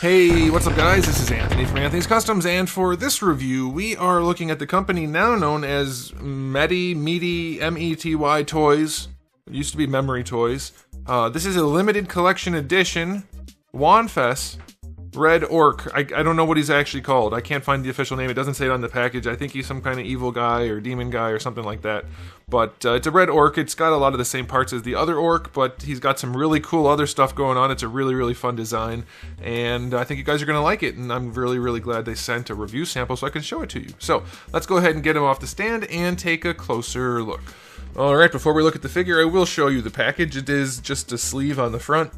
Hey, what's up guys? This is Anthony from Anthony's Customs, and for this review, we are looking at the company now known as Mety, M-E-T-Y Toyz. It used to be Memory Toys. This is a limited collection edition Wanfest Red Orc. I don't know what he's actually called. I can't find the official name. It doesn't say it on the package. I think he's some kind of evil guy or demon guy or something like that. But it's a red orc. It's got a lot of the same parts as the other orc, but he's got some really cool other stuff going on. It's a really, really fun design, and I think you guys are going to like it, and I'm really, really glad they sent a review sample so I can show it to you. So let's go ahead and get him off the stand and take a closer look. Alright, before we look at the figure, I will show you the package. It is just a sleeve on the front.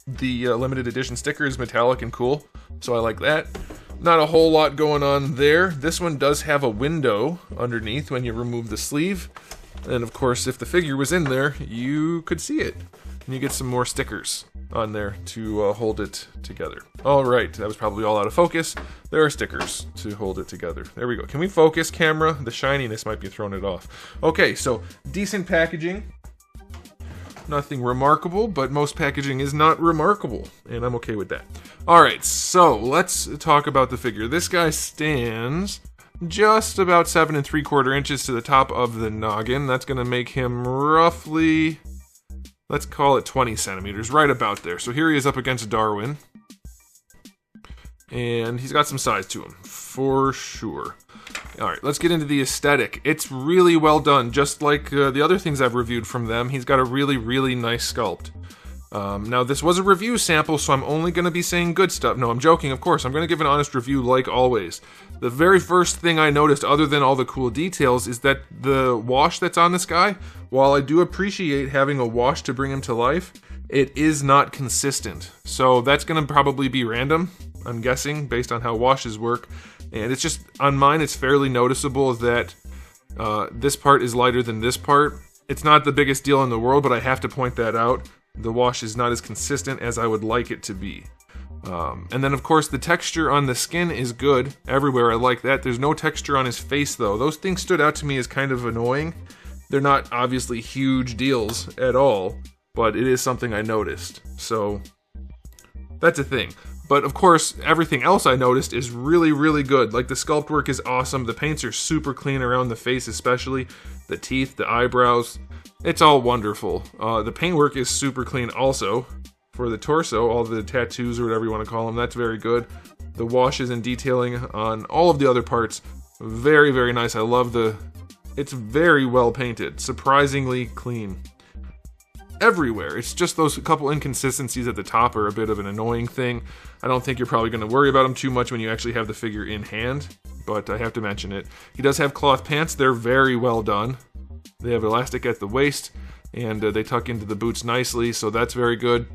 The limited edition sticker is metallic and cool, so I like that. Not a whole lot going on there. This one does have a window underneath when you remove the sleeve. And of course, if the figure was in there, you could see it. And you get some more stickers on there to hold it together. Alright, that was probably all out of focus. There are stickers to hold it together. There we go. Can we focus, camera? The shininess might be throwing it off. Okay, so decent packaging. Nothing remarkable, but most packaging is not remarkable, and I'm okay with that. Alright, so let's talk about the figure. This guy stands just about 7 3/4 inches to the top of the noggin. That's going to make him roughly, let's call it 20 centimeters, right about there. So here he is up against Darwin, and he's got some size to him, for sure. Alright, let's get into the aesthetic. It's really well done, just like the other things I've reviewed from them. He's got a really, really nice sculpt. Now, this was a review sample, so I'm only going to be saying good stuff. No, I'm joking, of course. I'm going to give an honest review like always. The very first thing I noticed, other than all the cool details, is that the wash that's on this guy, while I do appreciate having a wash to bring him to life, it is not consistent. So that's going to probably be random, I'm guessing, based on how washes work. And it's just, on mine, it's fairly noticeable that this part is lighter than this part. It's not the biggest deal in the world, but I have to point that out. The wash is not as consistent as I would like it to be. And then, of course, the texture on the skin is good. Everywhere, I like that. There's no texture on his face, though. Those things stood out to me as kind of annoying. They're not obviously huge deals at all, but it is something I noticed. So, that's a thing. But of course, everything else I noticed is really, really good. Like, the sculpt work is awesome. The paints are super clean around the face, especially. The teeth, the eyebrows. It's all wonderful. The paintwork is super clean also. For the torso, all the tattoos or whatever you want to call them, that's very good. The washes and detailing on all of the other parts, very, very nice. I love it's very well painted. Surprisingly clean. Everywhere. It's just those couple inconsistencies at the top are a bit of an annoying thing. I don't think you're probably going to worry about them too much when you actually have the figure in hand, but I have to mention it. He does have cloth pants. They're very well done. They have elastic at the waist, and they tuck into the boots nicely, so that's very good.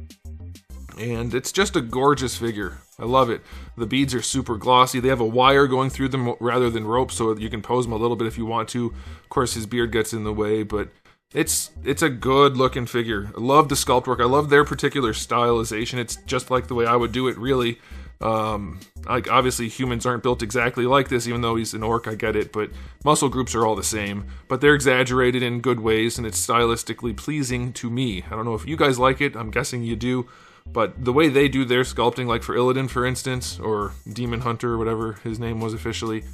And it's just a gorgeous figure. I love it. The beads are super glossy. They have a wire going through them rather than rope, so you can pose them a little bit if you want to. Of course, his beard gets in the way, but it's a good looking figure. I love the sculpt work. I love their particular stylization. It's just like the way I would do it, really. Like, obviously humans aren't built exactly like this, even though he's an orc, I get it, but muscle groups are all the same. But they're exaggerated in good ways, and it's stylistically pleasing to me. I don't know if you guys like it. I'm guessing you do. But the way they do their sculpting, like for Illidan, for instance, or Demon Hunter, or whatever his name was officially,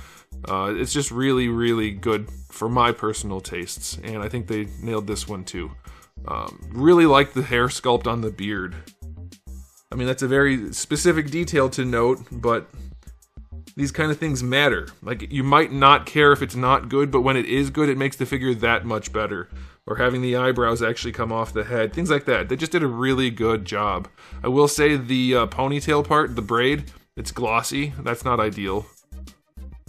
it's just really, really good for my personal tastes, and I think they nailed this one too. Really like the hair sculpt on the beard. I mean, that's a very specific detail to note, but these kind of things matter. Like, you might not care if it's not good, but when it is good, it makes the figure that much better. Or having the eyebrows actually come off the head, things like that. They just did a really good job. I will say the ponytail part, the braid, it's glossy. That's not ideal,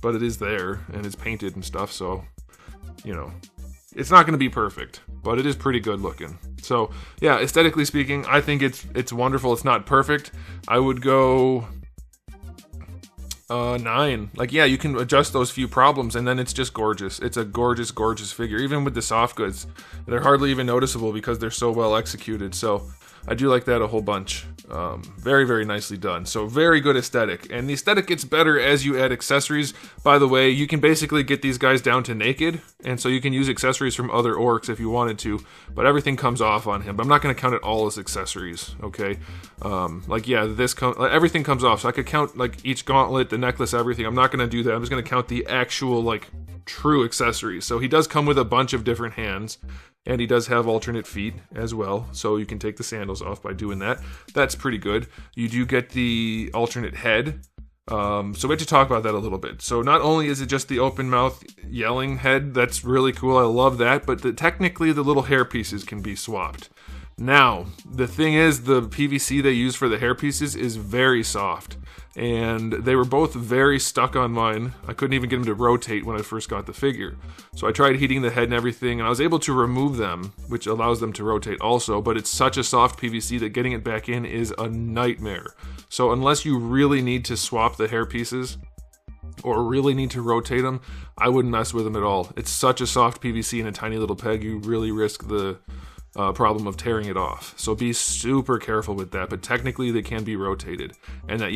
but it is there, and it's painted and stuff, so, you know, it's not going to be perfect, but it is pretty good looking. So, yeah, aesthetically speaking, I think it's wonderful. It's not perfect. I would go 9. Like, yeah, you can adjust those few problems, and then it's just gorgeous. It's a gorgeous, gorgeous figure. Even with the soft goods, they're hardly even noticeable because they're so well executed. So, I do like that a whole bunch. Very, very nicely done. So very good aesthetic. And the aesthetic gets better as you add accessories. By the way, you can basically get these guys down to naked, and so you can use accessories from other orcs if you wanted to, but everything comes off on him. But I'm not going to count it all as accessories, okay? Like, yeah, everything comes off. So I could count, like, each gauntlet, the necklace, everything. I'm not going to do that. I'm just going to count the actual, like, true accessories. So he does come with a bunch of different hands. And he does have alternate feet as well, so you can take the sandals off by doing that. That's pretty good. You do get the alternate head. So we have to talk about that a little bit. So not only is it just the open mouth yelling head, that's really cool, I love that, but technically the little hair pieces can be swapped. Now, the thing is, the PVC they use for the hair pieces is very soft. And they were both very stuck on mine. I couldn't even get them to rotate when I first got the figure. So I tried heating the head and everything, and I was able to remove them, which allows them to rotate also, but it's such a soft PVC that getting it back in is a nightmare. So unless you really need to swap the hair pieces, or really need to rotate them, I wouldn't mess with them at all. It's such a soft PVC and a tiny little peg, you really risk the problem of tearing it off. So be super careful with that, but technically they can be rotated. And that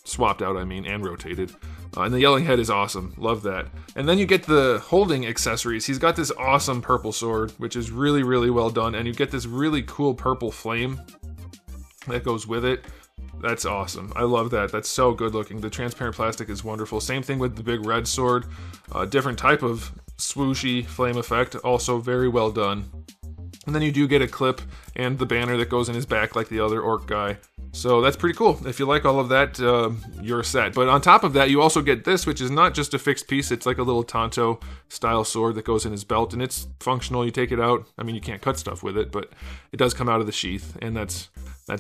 swapped out, and rotated. And the yelling head is awesome. Love that. And then you get the holding accessories. He's got this awesome purple sword, which is really, really well done. And you get this really cool purple flame that goes with it. That's awesome. I love that. That's so good looking. The transparent plastic is wonderful. Same thing with the big red sword. Different type of swooshy flame effect. Also very well done. And then you do get a clip and the banner that goes in his back like the other orc guy. So that's pretty cool. If you like all of that, you're set. But on top of that, you also get this, which is not just a fixed piece. It's like a little Tonto style sword that goes in his belt, and it's functional. You take it out. I mean, you can't cut stuff with it, but it does come out of the sheath, and that's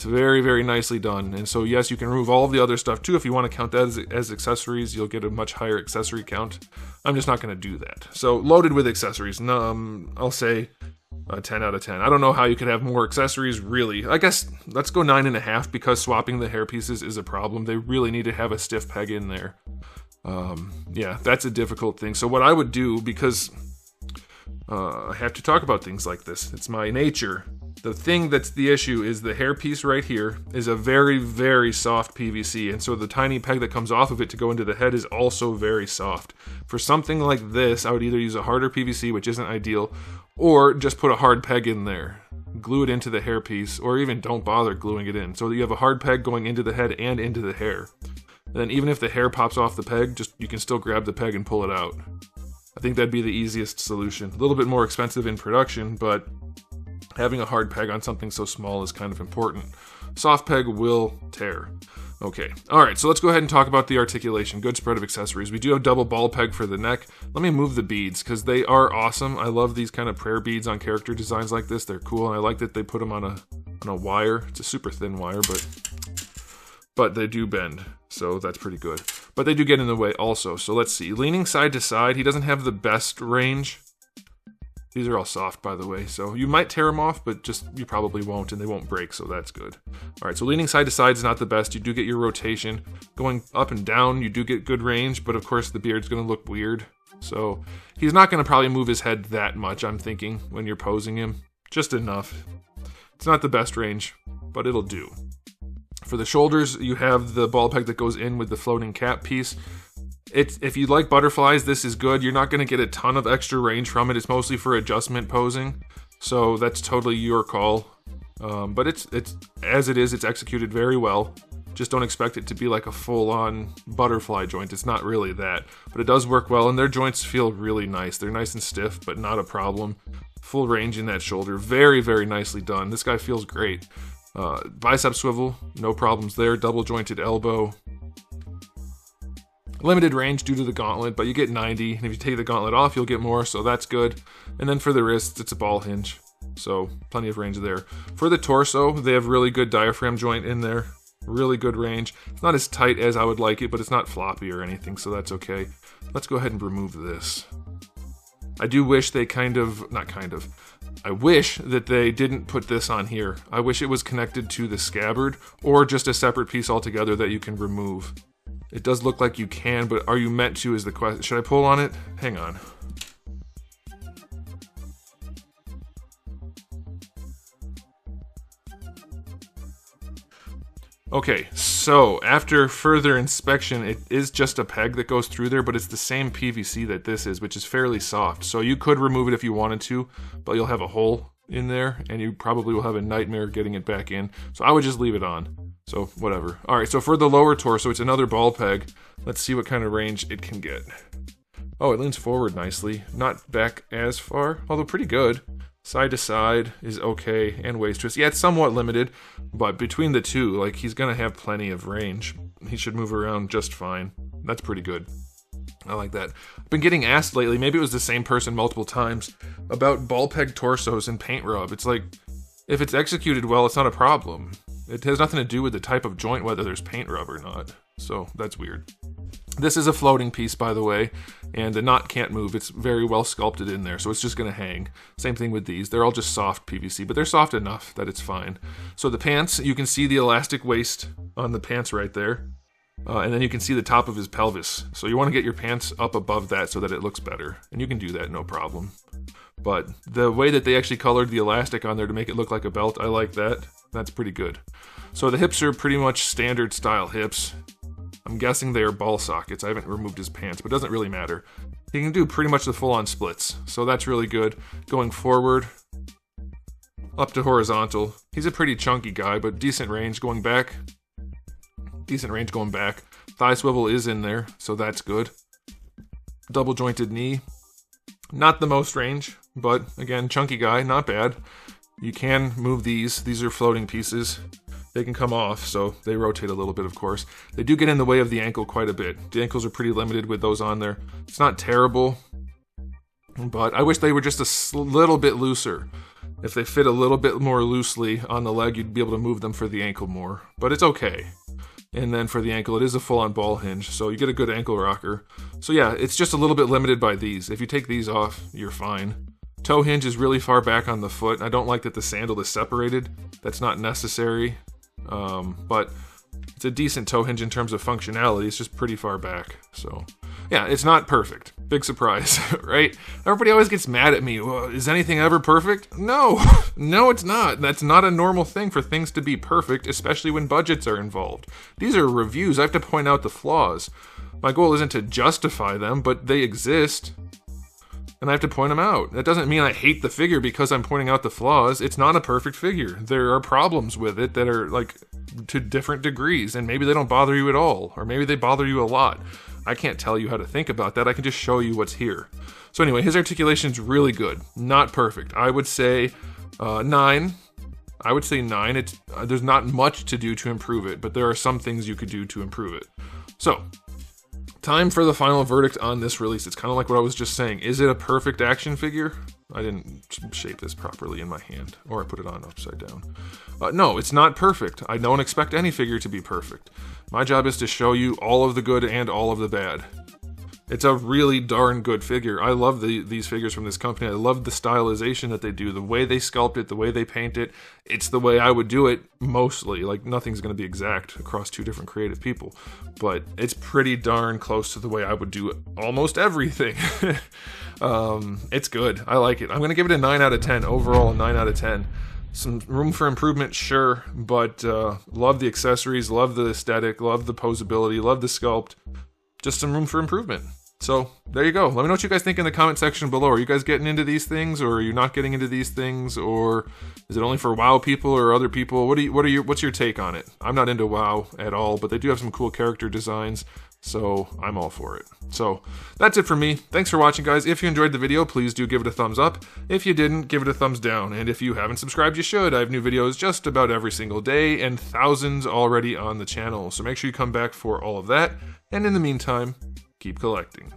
very, very nicely done. And so, yes, you can remove all of the other stuff, too. If you want to count that as accessories, you'll get a much higher accessory count. I'm just not going to do that. So, loaded with accessories. I'll say 10 out of 10. I don't know how you could have more accessories, really. I guess let's go 9.5 because swapping the hair pieces is a problem. They really need to have a stiff peg in there. Yeah, that's a difficult thing. So what I would do, because I have to talk about things like this, it's my nature. The thing that's the issue is the hair piece right here is a very, very soft PVC, and so the tiny peg that comes off of it to go into the head is also very soft. For something like this, I would either use a harder PVC, which isn't ideal, or just put a hard peg in there. Glue it into the hair piece, or even don't bother gluing it in, so that you have a hard peg going into the head and into the hair. And then even if the hair pops off the peg, you can still grab the peg and pull it out. I think that'd be the easiest solution. A little bit more expensive in production, but having a hard peg on something so small is kind of important. Soft peg will tear. Okay, alright, so let's go ahead and talk about the articulation. Good spread of accessories. We do have double ball peg for the neck. Let me move the beads, because they are awesome. I love these kind of prayer beads on character designs like this. They're cool, and I like that they put them on a wire. It's a super thin wire, but they do bend, so that's pretty good. But they do get in the way also, so let's see. Leaning side to side, he doesn't have the best range. These are all soft, by the way, so you might tear them off, but you probably won't, and they won't break, so that's good. Alright, so leaning side to side is not the best. You do get your rotation. Going up and down, you do get good range, but of course the beard's going to look weird. So he's not going to probably move his head that much, I'm thinking, when you're posing him. Just enough. It's not the best range, but it'll do. For the shoulders, you have the ball peg that goes in with the floating cap piece. If you like butterflies, this is good. You're not going to get a ton of extra range from it. It's mostly for adjustment posing, so that's totally your call. But it's as it is, it's executed very well. Just don't expect it to be like a full-on butterfly joint. It's not really that, but it does work well, and their joints feel really nice. They're nice and stiff, but not a problem. Full range in that shoulder. Very, very nicely done. This guy feels great. Bicep swivel, no problems there. Double jointed elbow. Limited range due to the gauntlet, but you get 90, and if you take the gauntlet off, you'll get more, so that's good. And then for the wrists, it's a ball hinge, so plenty of range there. For the torso, they have really good diaphragm joint in there. Really good range. It's not as tight as I would like it, but it's not floppy or anything, so that's okay. Let's go ahead and remove this. I do wish they I wish that they didn't put this on here. I wish it was connected to the scabbard, or just a separate piece altogether that you can remove. It does look like you can, but are you meant to is the question. Should I pull on it? Hang on. Okay, so after further inspection, it is just a peg that goes through there, but it's the same PVC that this is, which is fairly soft. So you could remove it if you wanted to, but you'll have a hole in there, and you probably will have a nightmare getting it back in. So I would just leave it on. So whatever. All right, so for the lower torso, it's another ball peg. Let's see what kind of range it can get. Oh, it leans forward nicely. Not back as far, although pretty good. Side to side is okay, and waist twist. Yeah, it's somewhat limited, but between the two, like, he's gonna have plenty of range. He should move around just fine. That's pretty good. I like that. I've been getting asked lately, maybe it was the same person multiple times, about ball peg torsos and paint rub. It's like, if it's executed well, it's not a problem. It has nothing to do with the type of joint, whether there's paint rub or not. So that's weird. This is a floating piece, by the way, and the knot can't move. It's very well sculpted in there, so it's just going to hang. Same thing with these. They're all just soft PVC, but they're soft enough that it's fine. So the pants, you can see the elastic waist on the pants right there, and then you can see the top of his pelvis. So you want to get your pants up above that so that it looks better, and you can do that no problem. But the way that they actually colored the elastic on there to make it look like a belt, I like that. That's pretty good. So the hips are pretty much standard style hips. I'm guessing they are ball sockets. I haven't removed his pants, but it doesn't really matter. He can do pretty much the full-on splits, so that's really good. Going forward, up to horizontal. He's a pretty chunky guy, but decent range going back. Decent range going back. Thigh swivel is in there, so that's good. Double jointed knee. Not the most range, but again, chunky guy, not bad. You can move these. These are floating pieces. They can come off, so they rotate a little bit, of course. They do get in the way of the ankle quite a bit. The ankles are pretty limited with those on there. It's not terrible, but I wish they were just a little bit looser. If they fit a little bit more loosely on the leg, you'd be able to move them for the ankle more, but it's okay. And then for the ankle, it is a full-on ball hinge, so you get a good ankle rocker. So yeah, it's just a little bit limited by these. If you take these off, you're fine. Toe hinge is really far back on the foot. I don't like that the sandal is separated. That's not necessary. But it's a decent toe hinge in terms of functionality. It's just pretty far back. So yeah, it's not perfect. Big surprise, right? Everybody always gets mad at me. Well, is anything ever perfect? No, no, it's not. That's not a normal thing for things to be perfect, especially when budgets are involved. These are reviews. I have to point out the flaws. My goal isn't to justify them, but they exist. And I have to point them out. That doesn't mean I hate the figure because I'm pointing out the flaws. It's not a perfect figure. There are problems with it that are like to different degrees, and maybe they don't bother you at all, or maybe they bother you a lot. I can't tell you how to think about that. I can just show you what's here. So anyway, his articulation's really good. Not perfect. I would say 9. I would say 9. There's not much to do to improve it, but there are some things you could do to improve it. So time for the final verdict on this release. It's kind of like what I was just saying. Is it a perfect action figure? I didn't shape this properly in my hand, or I put it on upside down. No, it's not perfect. I don't expect any figure to be perfect. My job is to show you all of the good and all of the bad. It's a really darn good figure. I love these figures from this company. I love the stylization that they do, the way they sculpt it, the way they paint it. It's the way I would do it mostly. Like, nothing's going to be exact across two different creative people, but it's pretty darn close to the way I would do almost everything. It's good. I like it. I'm going to give it a 9 out of 10. Overall, a 9 out of 10. Some room for improvement, sure, but love the accessories, love the aesthetic, love the posability, love the sculpt. Just some room for improvement. So there you go. Let me know what you guys think in the comment section below. Are you guys getting into these things, or are you not getting into these things, or is it only for WoW people or other people? What's your take on it? I'm not into WoW at all, but they do have some cool character designs, so I'm all for it. So that's it for me. Thanks for watching, guys. If you enjoyed the video, please do give it a thumbs up. If you didn't, give it a thumbs down. And if you haven't subscribed, you should. I have new videos just about every single day, and thousands already on the channel. So make sure you come back for all of that. And in the meantime, keep collecting.